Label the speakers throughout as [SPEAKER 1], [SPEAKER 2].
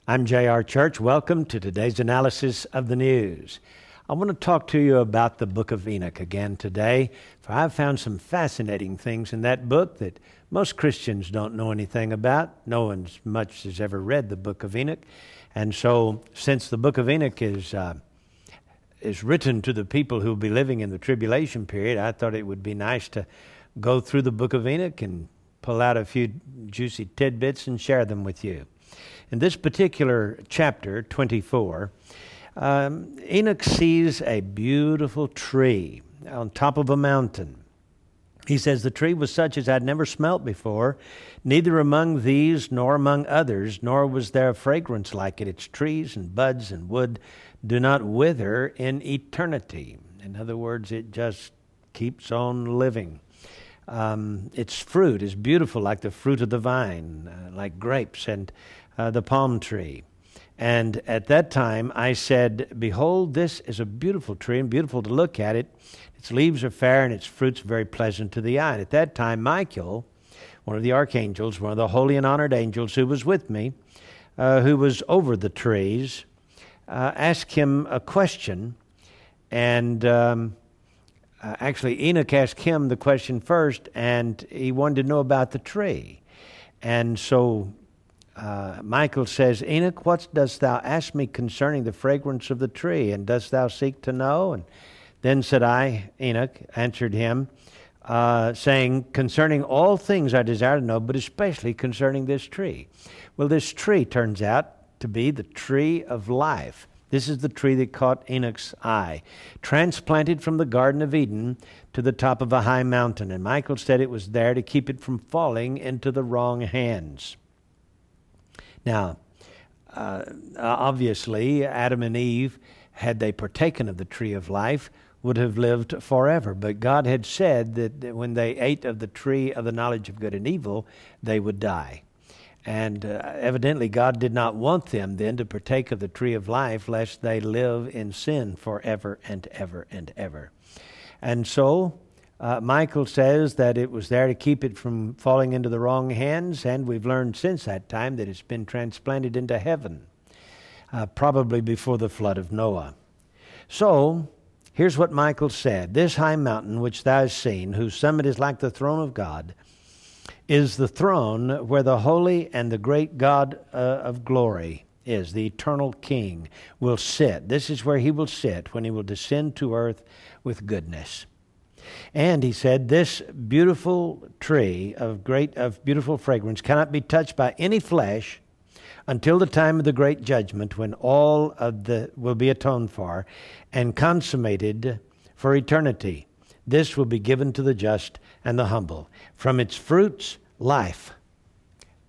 [SPEAKER 1] I'm J.R. Church. Welcome to today's analysis of the news. I want to talk to you about the book of Enoch again today, for I've found some fascinating things in that book that most Christians don't know anything about. No one much has ever read the book of Enoch. And so, since the book of Enoch is written to the people who will be living in the tribulation period, I thought it would be nice to go through the book of Enoch and pull out a few juicy tidbits and share them with you. In this particular chapter, 24, Enoch sees a beautiful tree on top of a mountain. He says, "The tree was such as I'd never smelt before, neither among these nor among others, nor was there a fragrance like it. Its trees and buds and wood do not wither in eternity." In other words, it just keeps on living. Its fruit is beautiful like the fruit of the vine, like grapes and the palm tree. And at that time I said, "Behold, this is a beautiful tree and beautiful to look at it. Its leaves are fair and its fruits very pleasant to the eye." And at that time Michael, one of the archangels, one of the holy and honored angels who was with me, who was over the trees, asked him a question. And actually Enoch asked him the question first, and he wanted to know about the tree. And so Michael says, "Enoch, what dost thou ask me concerning the fragrance of the tree? And dost thou seek to know?" And then said I, Enoch, answered him, saying, "Concerning all things I desire to know, but especially concerning this tree." Well, this tree turns out to be the tree of life. This is the tree that caught Enoch's eye, transplanted from the Garden of Eden to the top of a high mountain. And Michael said it was there to keep it from falling into the wrong hands. Now, obviously, Adam and Eve, had they partaken of the tree of life, would have lived forever. But God had said that when they ate of the tree of the knowledge of good and evil, they would die. And evidently God did not want them then to partake of the tree of life, lest they live in sin forever and ever and ever. And so Michael says that it was there to keep it from falling into the wrong hands, and we've learned since that time that it's been transplanted into heaven, probably before the flood of Noah. So here's what Michael said: "This high mountain which thou hast seen, whose summit is like the throne of God, is the throne where the holy and the great God of glory is, the eternal King, will sit. This is where he will sit when he will descend to earth with goodness." And he said, "This beautiful tree of beautiful fragrance cannot be touched by any flesh until the time of the great judgment, when all of the will be atoned for and consummated for eternity. This will be given to the just and the humble. From its fruits, life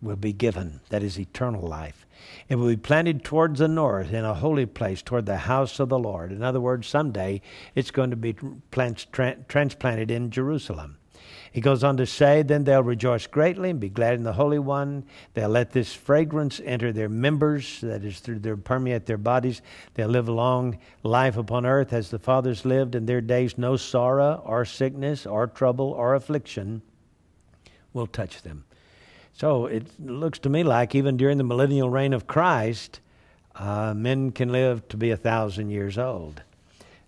[SPEAKER 1] will be given." That is eternal life. "It will be planted towards the north in a holy place toward the house of the Lord." In other words, someday it's going to be transplanted in Jerusalem. He goes on to say, "Then they'll rejoice greatly and be glad in the Holy One. They'll let this fragrance enter their members, that is, through their permeate their bodies. They'll live a long life upon earth as the fathers lived. In their days no sorrow or sickness or trouble or affliction will touch them." So it looks to me like even during the millennial reign of Christ, men can live to be 1,000 years old.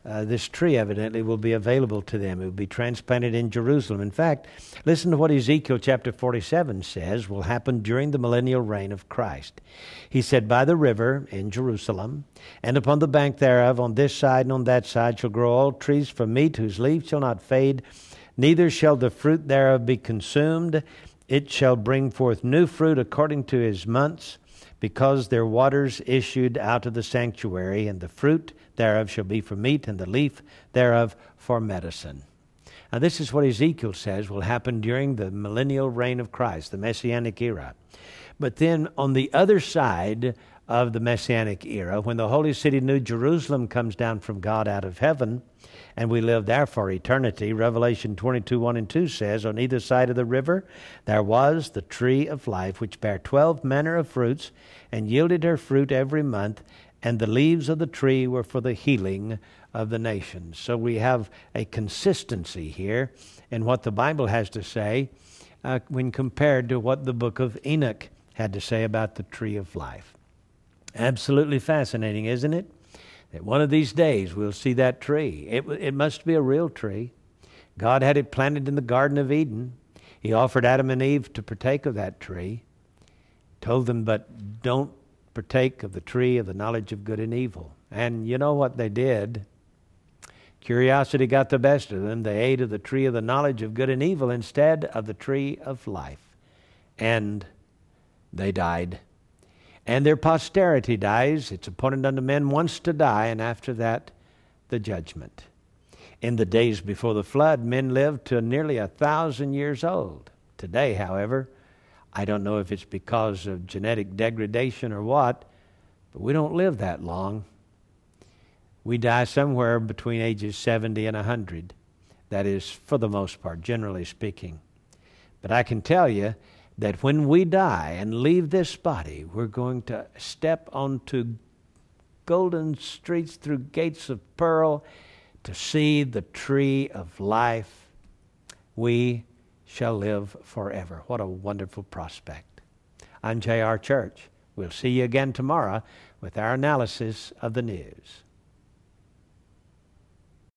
[SPEAKER 1] This tree evidently will be available to them. It will be transplanted in Jerusalem. In fact, listen to what Ezekiel chapter 47 says will happen during the millennial reign of Christ. He said, "By the river in Jerusalem, and upon the bank thereof, on this side and on that side, shall grow all trees for meat, whose leaves shall not fade, neither shall the fruit thereof be consumed. It shall bring forth new fruit according to his months, because their waters issued out of the sanctuary, and the fruit thereof shall be for meat, and the leaf thereof for medicine." Now this is what Ezekiel says will happen during the millennial reign of Christ, the Messianic era. But then on the other side of the Messianic era, when the holy city, New Jerusalem, comes down from God out of heaven, and we live there for eternity, Revelation 22, 1 and 2 says, "On either side of the river there was the tree of life, which bare 12 manner of fruits, and yielded her fruit every month, and the leaves of the tree were for the healing of the nations." So we have a consistency here in what the Bible has to say when compared to what the book of Enoch had to say about the tree of life. Absolutely fascinating, isn't it? That one of these days we'll see that tree. It must be a real tree. God had it planted in the Garden of Eden. He offered Adam and Eve to partake of that tree. Told them, but don't partake of the tree of the knowledge of good and evil. And you know what they did? Curiosity got the best of them. They ate of the tree of the knowledge of good and evil instead of the tree of life. And they died. And their posterity dies. It's appointed unto men once to die, and after that, the judgment. In the days before the flood, men lived to nearly 1,000 years old. Today, however, I don't know if it's because of genetic degradation or what, but we don't live that long. We die somewhere between ages 70 and 100. That is, for the most part, generally speaking. But I can tell you that when we die and leave this body, we're going to step onto golden streets through gates of pearl to see the tree of life. We shall live forever. What a wonderful prospect. I'm J.R. Church. We'll see you again tomorrow with our analysis of the news.